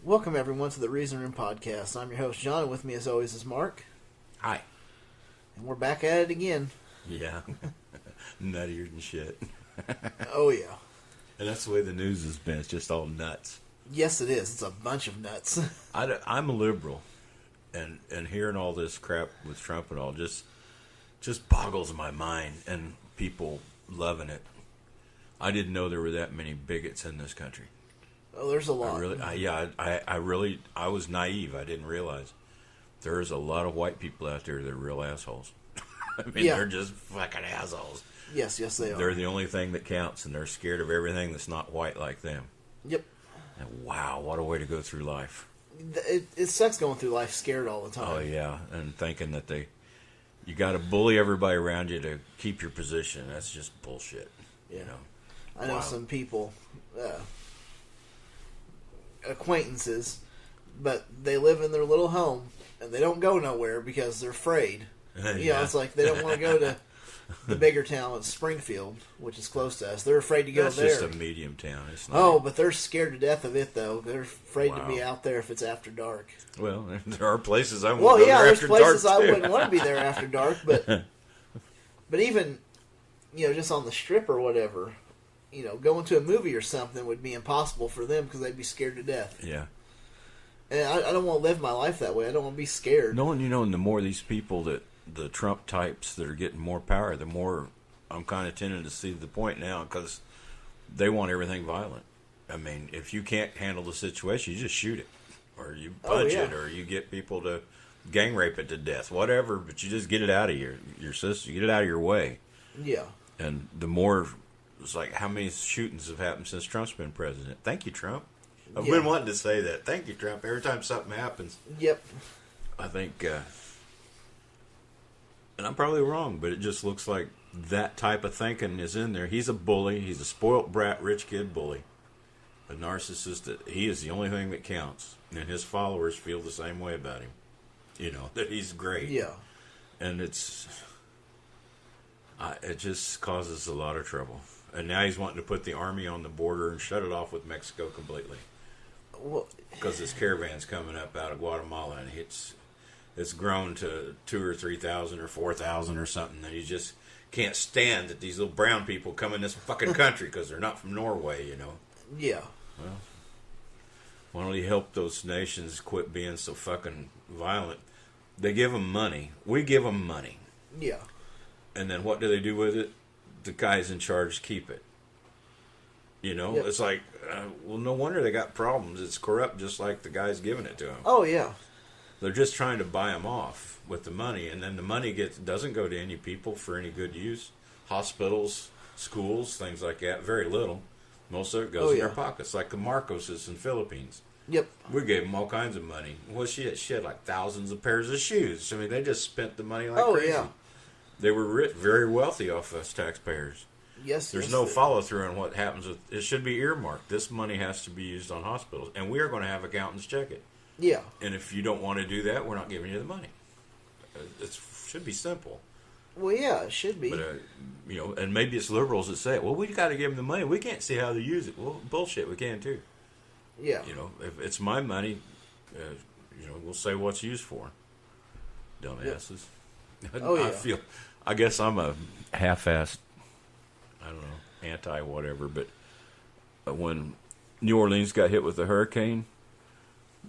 Welcome, everyone, to the Reason Room Podcast. I'm your host, John, and with me, as always, is Mark. Hi. And we're back at it again. Yeah. Nuttier than shit. Oh, yeah. And that's the way the news has been. It's just all nuts. Yes, it is. It's a bunch of nuts. I'm a liberal. And hearing all this crap with Trump and all just boggles my mind. And people loving it. I didn't know there were that many bigots in this country. Oh, there's a lot. I was naive. I didn't realize there's a lot of white people out there that are real assholes. I mean, They're just fucking assholes. Yes, they are. They're the only thing that counts, and they're scared of everything that's not white like them. Yep. And wow, what a way to go through life. It sucks going through life scared all the time. Oh, yeah, and thinking that you got to bully everybody around you to keep your position. That's just bullshit. Yeah. You know? I know some people... acquaintances, but they live in their little home and they don't go nowhere because they're afraid. Yeah. It's like they don't want to go to the bigger town of Springfield, which is close to us. They're afraid to go there. That's just a medium town. It's not but they're scared to death of it, though. They're afraid to be out there if it's after dark. Well, there are places I won't go there there's after places dark, I wouldn't want to be there after dark, but even, just on the strip or whatever, going to a movie or something would be impossible for them because they'd be scared to death. Yeah. And I don't want to live my life that way. I don't want to be scared. No, and the more these people the Trump types that are getting more power, the more I'm kind of tending to see the point now because they want everything violent. I mean, if you can't handle the situation, you just shoot it, or you punch it, or you get people to gang rape it to death, whatever. But you just get it out of your system, you get it out of your way. Yeah. And the more, it's like how many shootings have happened since Trump's been president? Thank you, Trump. I've been wanting to say that. Thank you, Trump. Every time something happens. Yep. I think, and I'm probably wrong, but it just looks like that type of thinking is in there. He's a bully. He's a spoilt brat, rich kid bully. A narcissist. That he is the only thing that counts. And his followers feel the same way about him. That he's great. Yeah. And it just causes a lot of trouble. And now he's wanting to put the army on the border and shut it off with Mexico completely. Well, because this caravan's coming up out of Guatemala, and it's grown to 2,000 or 3,000 or 4,000 or something. And he just can't stand that these little brown people come in this fucking country because they're not from Norway, Yeah. Well, why don't he help those nations quit being so fucking violent? They give them money. We give them money. Yeah. And then what do they do with it? The guys in charge keep it. Yep. It's like, no wonder they got problems. It's corrupt just like the guys giving it to them. Oh, yeah. They're just trying to buy them off with the money, and then the money doesn't go to any people for any good use. Hospitals, schools, things like that, very little. Most of it goes in their pockets, like the Marcoses in the Philippines. Yep. We gave them all kinds of money. Well, she had like thousands of pairs of shoes. I mean, they just spent the money like crazy. Yeah. They were very wealthy off us taxpayers. Yes. There's no follow through on what happens with it. Should be earmarked. This money has to be used on hospitals, and we are going to have accountants check it. Yeah. And if you don't want to do that, we're not giving you the money. It should be simple. Well, yeah, it should be. But and maybe it's liberals that say, "Well, we got to give them the money. We can't see how they use it." Well, bullshit. We can too. Yeah. If it's my money, we'll say what's used for. Dumbasses. Yep. Oh yeah. I guess I'm a half-assed, I don't know, anti-whatever, but when New Orleans got hit with the hurricane,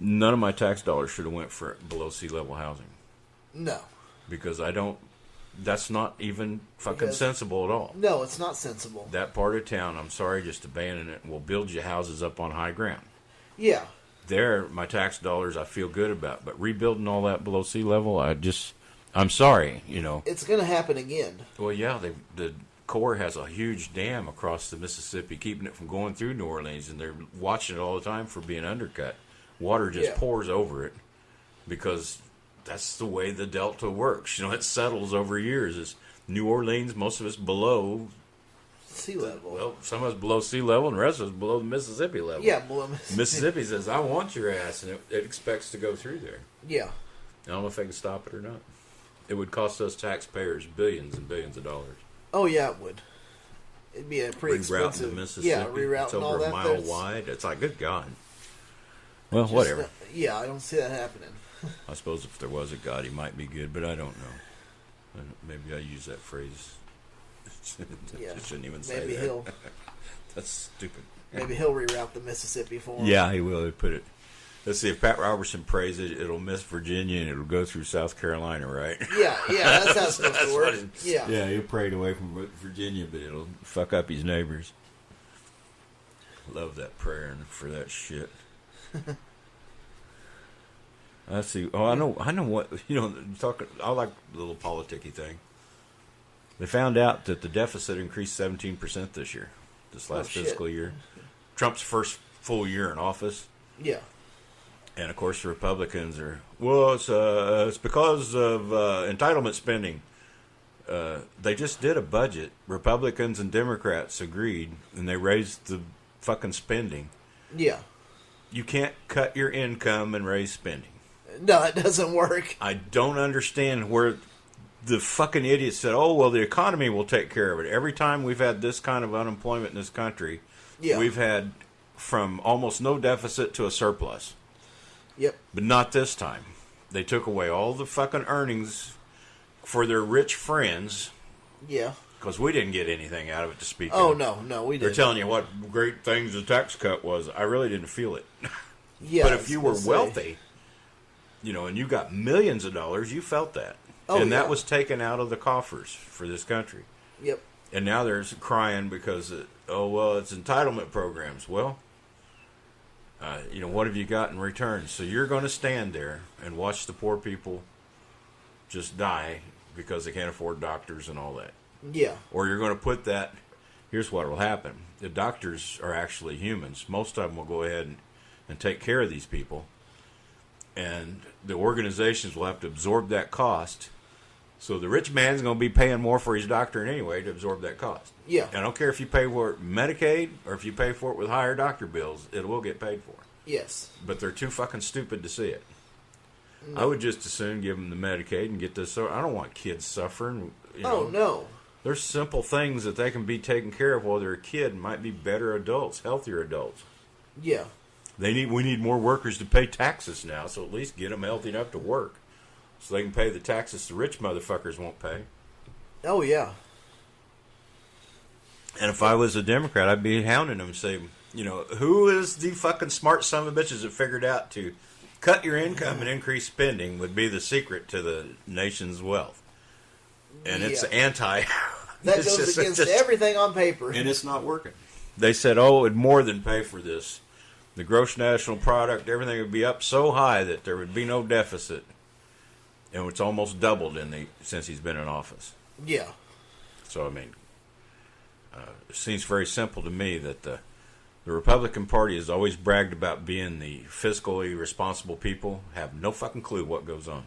none of my tax dollars should have went for below sea level housing. No. Because that's not even fucking sensible at all. No, it's not sensible. That part of town, I'm sorry, just abandon it and we'll build you houses up on high ground. Yeah. There, my tax dollars I feel good about, but rebuilding all that below sea level, I'm sorry, It's going to happen again. Well, yeah, the Corps has a huge dam across the Mississippi, keeping it from going through New Orleans, and they're watching it all the time for being undercut. Water just pours over it because that's the way the Delta works. It settles over years. It's New Orleans, most of it's below sea level. Well, some of it's below sea level, and the rest of it's below the Mississippi level. Yeah, below Mississippi. Mississippi says, "I want your ass," and it expects to go through there. Yeah. I don't know if they can stop it or not. It would cost us taxpayers billions and billions of dollars. Oh yeah, it would. It'd be a pretty expensive. The Mississippi. Yeah, rerouting it's over all that. a mile wide. It's like, good God. Well, Just whatever. yeah, I don't see that happening. I suppose if there was a God, he might be good, but I don't know. And maybe I use that phrase. Yeah. I shouldn't even say Maybe that. he'll That's stupid. maybe he'll reroute the Mississippi for him. Yeah, he will. He'll put it. Let's see, if Pat Robertson prays it, it'll miss Virginia and it'll go through South Carolina, right? Yeah, that's how it's supposed to work. Yeah. Yeah, he'll pray it away from Virginia, but it'll fuck up his neighbors. Love that prayer and for that shit. Let's see. Oh, I know what talking. I like the little politicky thing. They found out that the deficit increased 17% this year, this last fiscal year. Trump's first full year in office. Yeah. And of course, the Republicans are it's because of entitlement spending. They just did a budget. Republicans and Democrats agreed, and they raised the fucking spending. Yeah. You can't cut your income and raise spending. No, it doesn't work. I don't understand where the fucking idiots said, "Oh well, the economy will take care of it." Every time we've had this kind of unemployment in this country, we've had from almost no deficit to a surplus. Yep. But not this time. They took away all the fucking earnings for their rich friends. Yeah. Because we didn't get anything out of it to speak Oh, of. no, we They're didn't. telling you what great things the tax cut was. I really didn't feel it. Yeah. But if you were wealthy, and you got millions of dollars, you felt that. Oh, and that yeah. was taken out of the coffers for this country. Yep. And now they're crying because, it's entitlement programs. Well, what have you got in return? So you're going to stand there and watch the poor people just die because they can't afford doctors and all that. Yeah. Or you're going to put that, here's what will happen. The doctors are actually humans. Most of them will go ahead and take care of these people. And the organizations will have to absorb that cost. So the rich man's going to be paying more for his doctor anyway to absorb that cost. Yeah. And I don't care if you pay for it Medicaid or if you pay for it with higher doctor bills, it will get paid for. Yes. But they're too fucking stupid to see it. No. I would just as soon give them the Medicaid and get this. I don't want kids suffering. Oh, no. There's simple things that they can be taken care of while they're a kid and might be better adults, healthier adults. Yeah. We need more workers to pay taxes now, so at least get them healthy enough to work. So they can pay the taxes the rich motherfuckers won't pay. Oh, yeah. And if I was a Democrat, I'd be hounding them and say, who is the fucking smart son of a bitches that figured out to cut your income and increase spending would be the secret to the nation's wealth. And it's anti. That goes against everything on paper. And it's not working. They said, it would more than pay for this. The gross national product, everything would be up so high that there would be no deficit. And it's almost doubled since he's been in office. Yeah. So, it seems very simple to me that the Republican Party has always bragged about being the fiscally responsible people, have no fucking clue what goes on.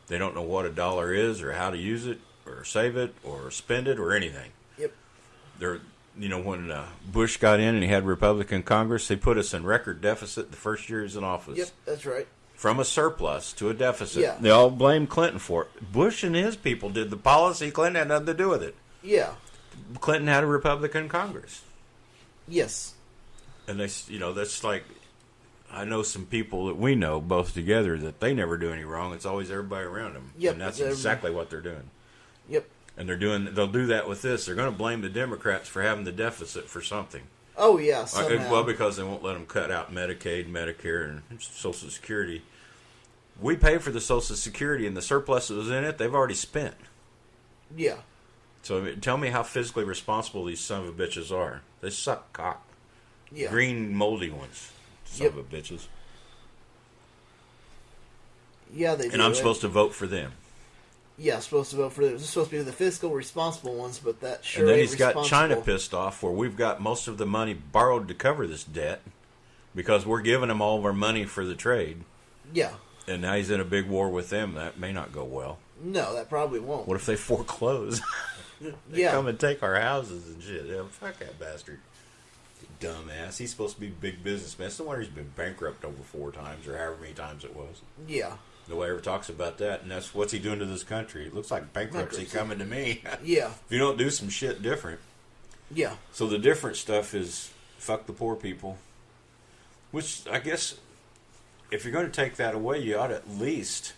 They don't know what a dollar is or how to use it or save it or spend it or anything. Yep. When Bush got in and he had Republican Congress, they put us in record deficit the first year he was in office. Yep, that's right. From a surplus to a deficit. Yeah. They all blame Clinton for it. Bush and his people did the policy. Clinton had nothing to do with it. Yeah. Clinton had a Republican Congress. Yes. And that's like, I know some people that we know both together that they never do any wrong. It's always everybody around them. Yep. And that's exactly what they're doing. Yep. And they'll do that with this. They're going to blame the Democrats for having the deficit for something. Oh, yeah, somehow. Well, because they won't let them cut out Medicaid, Medicare, and Social Security. We pay for the Social Security, and the surplus that was in it, they've already spent. Yeah. So tell me how physically responsible these son of a bitches are. They suck cock. Yeah. Green, moldy ones. Son of a bitches. Yeah, they do. And I'm supposed to vote for them. Yeah, supposed to vote for them. It's supposed to be the fiscal responsible ones, but that sure And then ain't he's got China responsible. pissed off where we've got most of the money borrowed to cover this debt because we're giving them all of our money for the trade. Yeah. And now he's in a big war with them. That may not go well. No, that probably won't. What if they foreclose? They Yeah. come and take our houses and shit. Yeah, fuck that bastard. Dumbass. He's supposed to be a big businessman. It's no wonder he's been bankrupt over 4 times or however many times it was. Yeah. Nobody ever talks about that. And that's what's he doing to this country. It looks like bankruptcy coming to me. Yeah. If you don't do some shit different. Yeah. So the different stuff is fuck the poor people. Which I guess if you're going to take that away, you ought to at least.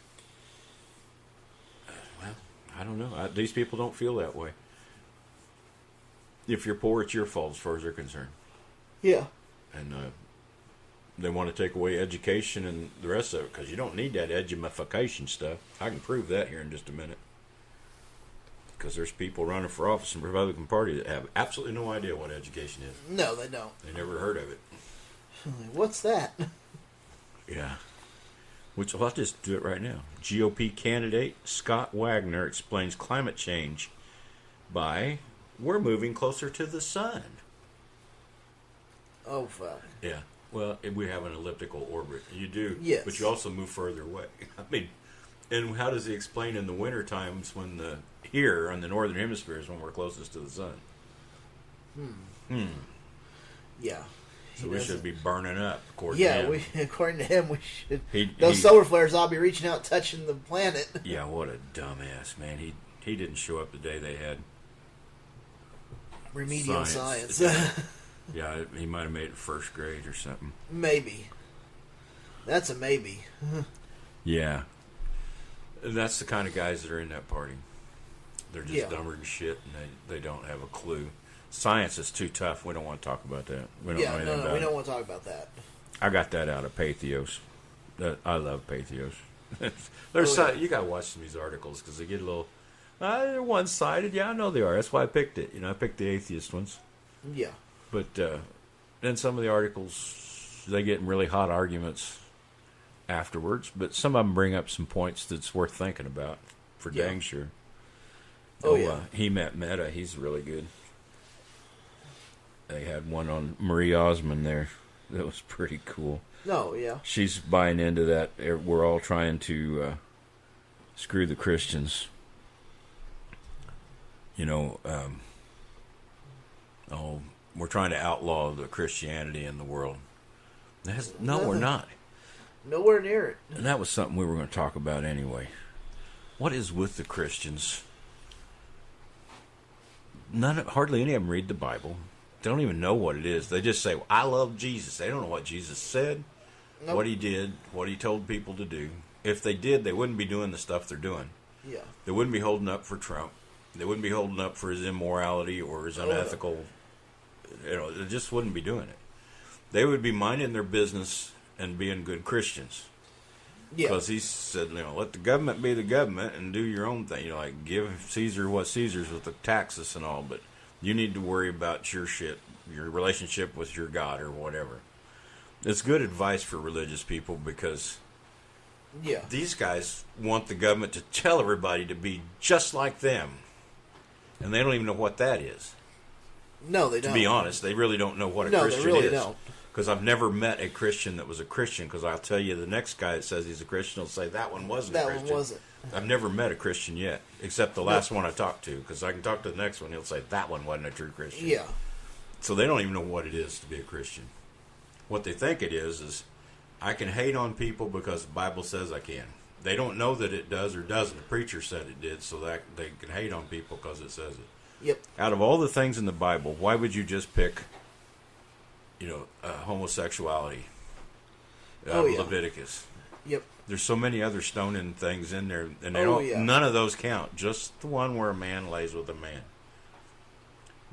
Well, I don't know. These people don't feel that way. If you're poor, it's your fault as far as they're concerned. Yeah. And they want to take away education and the rest of it because you don't need that edumification stuff. I can prove that here in just a minute. Because there's people running for office in the Republican Party that have absolutely no idea what education is. No, they don't. They never heard of it. What's that? Yeah. Which I'll just do it right now. GOP candidate Scott Wagner explains climate change by we're moving closer to the sun. Oh, fuck. Yeah. Well, we have an elliptical orbit. You do. Yes. But you also move further away. I mean, and how does he explain in the winter times when here on the northern hemisphere is when we're closest to the sun? Yeah. So we should be burning up, according to Yeah, him. according to him, we should. He- Those he- solar flares ought to be reaching out, touching the planet. Yeah, what a dumbass, man. He didn't show up the day they had. Remedial Science. science. Yeah, he might have made it first grade or something. Maybe. That's a maybe. Yeah. And that's the kind of guys that are in that party. They're just Yeah. dumber than shit, and they don't have a clue. Science is too tough. We don't want to talk about that. We don't know Yeah, anything no, about we it. don't want to talk about that. I got that out of Pathos. I love Pathos. You got to watch some of these articles because they get a little. They're one-sided. Yeah, I know they are. That's why I picked it. I picked the atheist ones. Yeah. But then some of the articles, they get in really hot arguments afterwards. But some of them bring up some points that's worth thinking about for Yeah. dang sure. Oh, yeah. He met Meta. He's really good. They had one on Marie Osmond there. That was pretty cool. No, yeah. She's buying into that. We're all trying to screw the Christians. We're trying to outlaw the Christianity in the world. We're not. Nowhere near it. And that was something we were going to talk about anyway. What is with the Christians? Hardly any of them read the Bible. They don't even know what it is. They just say, I love Jesus. They don't know what Jesus said, Nope. what he did, what he told people to do. If they did, they wouldn't be doing the stuff they're doing. Yeah. They wouldn't be holding up for Trump. They wouldn't be holding up for his immorality or his unethical. They just wouldn't be doing it. They would be minding their business and being good Christians. Yeah. Because he said, let the government be the government and do your own thing. Give Caesar what Caesar's with the taxes and all, but you need to worry about your shit, your relationship with your God or whatever. It's good advice for religious people because Yeah. these guys want the government to tell everybody to be just like them. And they don't even know what that is. No, they don't. To be honest, they really don't know what a No, Christian they really is. don't. Because I've never met a Christian that was a Christian. Because I'll tell you, the next guy that says he's a Christian will say that one wasn't a That Christian. one wasn't. I've never met a Christian yet, except the last one I talked to. Because I can talk to the next one, he'll say that one wasn't a true Christian. Yeah. So they don't even know what it is to be a Christian. What they think it is I can hate on people because the Bible says I can. They don't know that it does or doesn't. The preacher said it did, so that they can hate on people because it says it. Yep. Out of all the things in the Bible, why would you just pick, homosexuality? Oh, yeah. Leviticus. Yep. There's so many other stoning things in there, and they Oh, don't. yeah. None of those count. Just the one where a man lays with a man.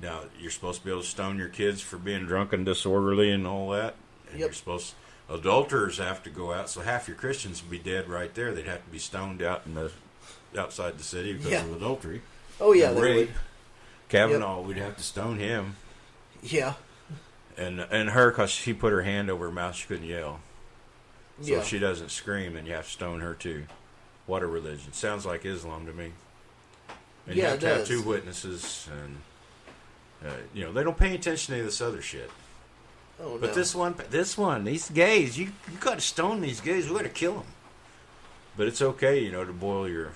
Now you're supposed to be able to stone your kids for being drunk and disorderly and all that. And Yep. you're supposed. Adulterers have to go out, so half your Christians would be dead right there. They'd have to be stoned out outside the city because Yeah. of adultery. Oh, yeah, and they rape. would. Kavanaugh, we'd have to stone him, Yeah. and her because she put her hand over her mouth, she couldn't yell. So Yeah. if she doesn't scream, then you have to stone her too. What a religion! Sounds like Islam to me. And you Yeah, have it to have does. two witnesses, and they don't pay attention to any of this other shit. Oh, But no. this one, these gays, you got to stone these gays. We got to kill them. But it's okay, to boil your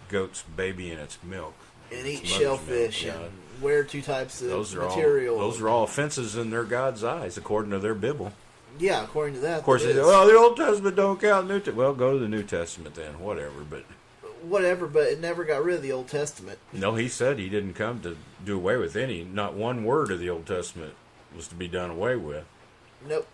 goat's baby in its milk. And Its eat mother's shellfish milk, and wear two types of Those are material. all offenses in their God's eyes, according to their Bible. Yeah, according to that. Of course, it they say, is. "Well, the Old Testament don't count." Well, go to the New Testament then, whatever. But Whatever, but it never got rid of the Old Testament. no, he said he didn't come to do away with any. Not one word of the Old Testament was to be done away with. Nope.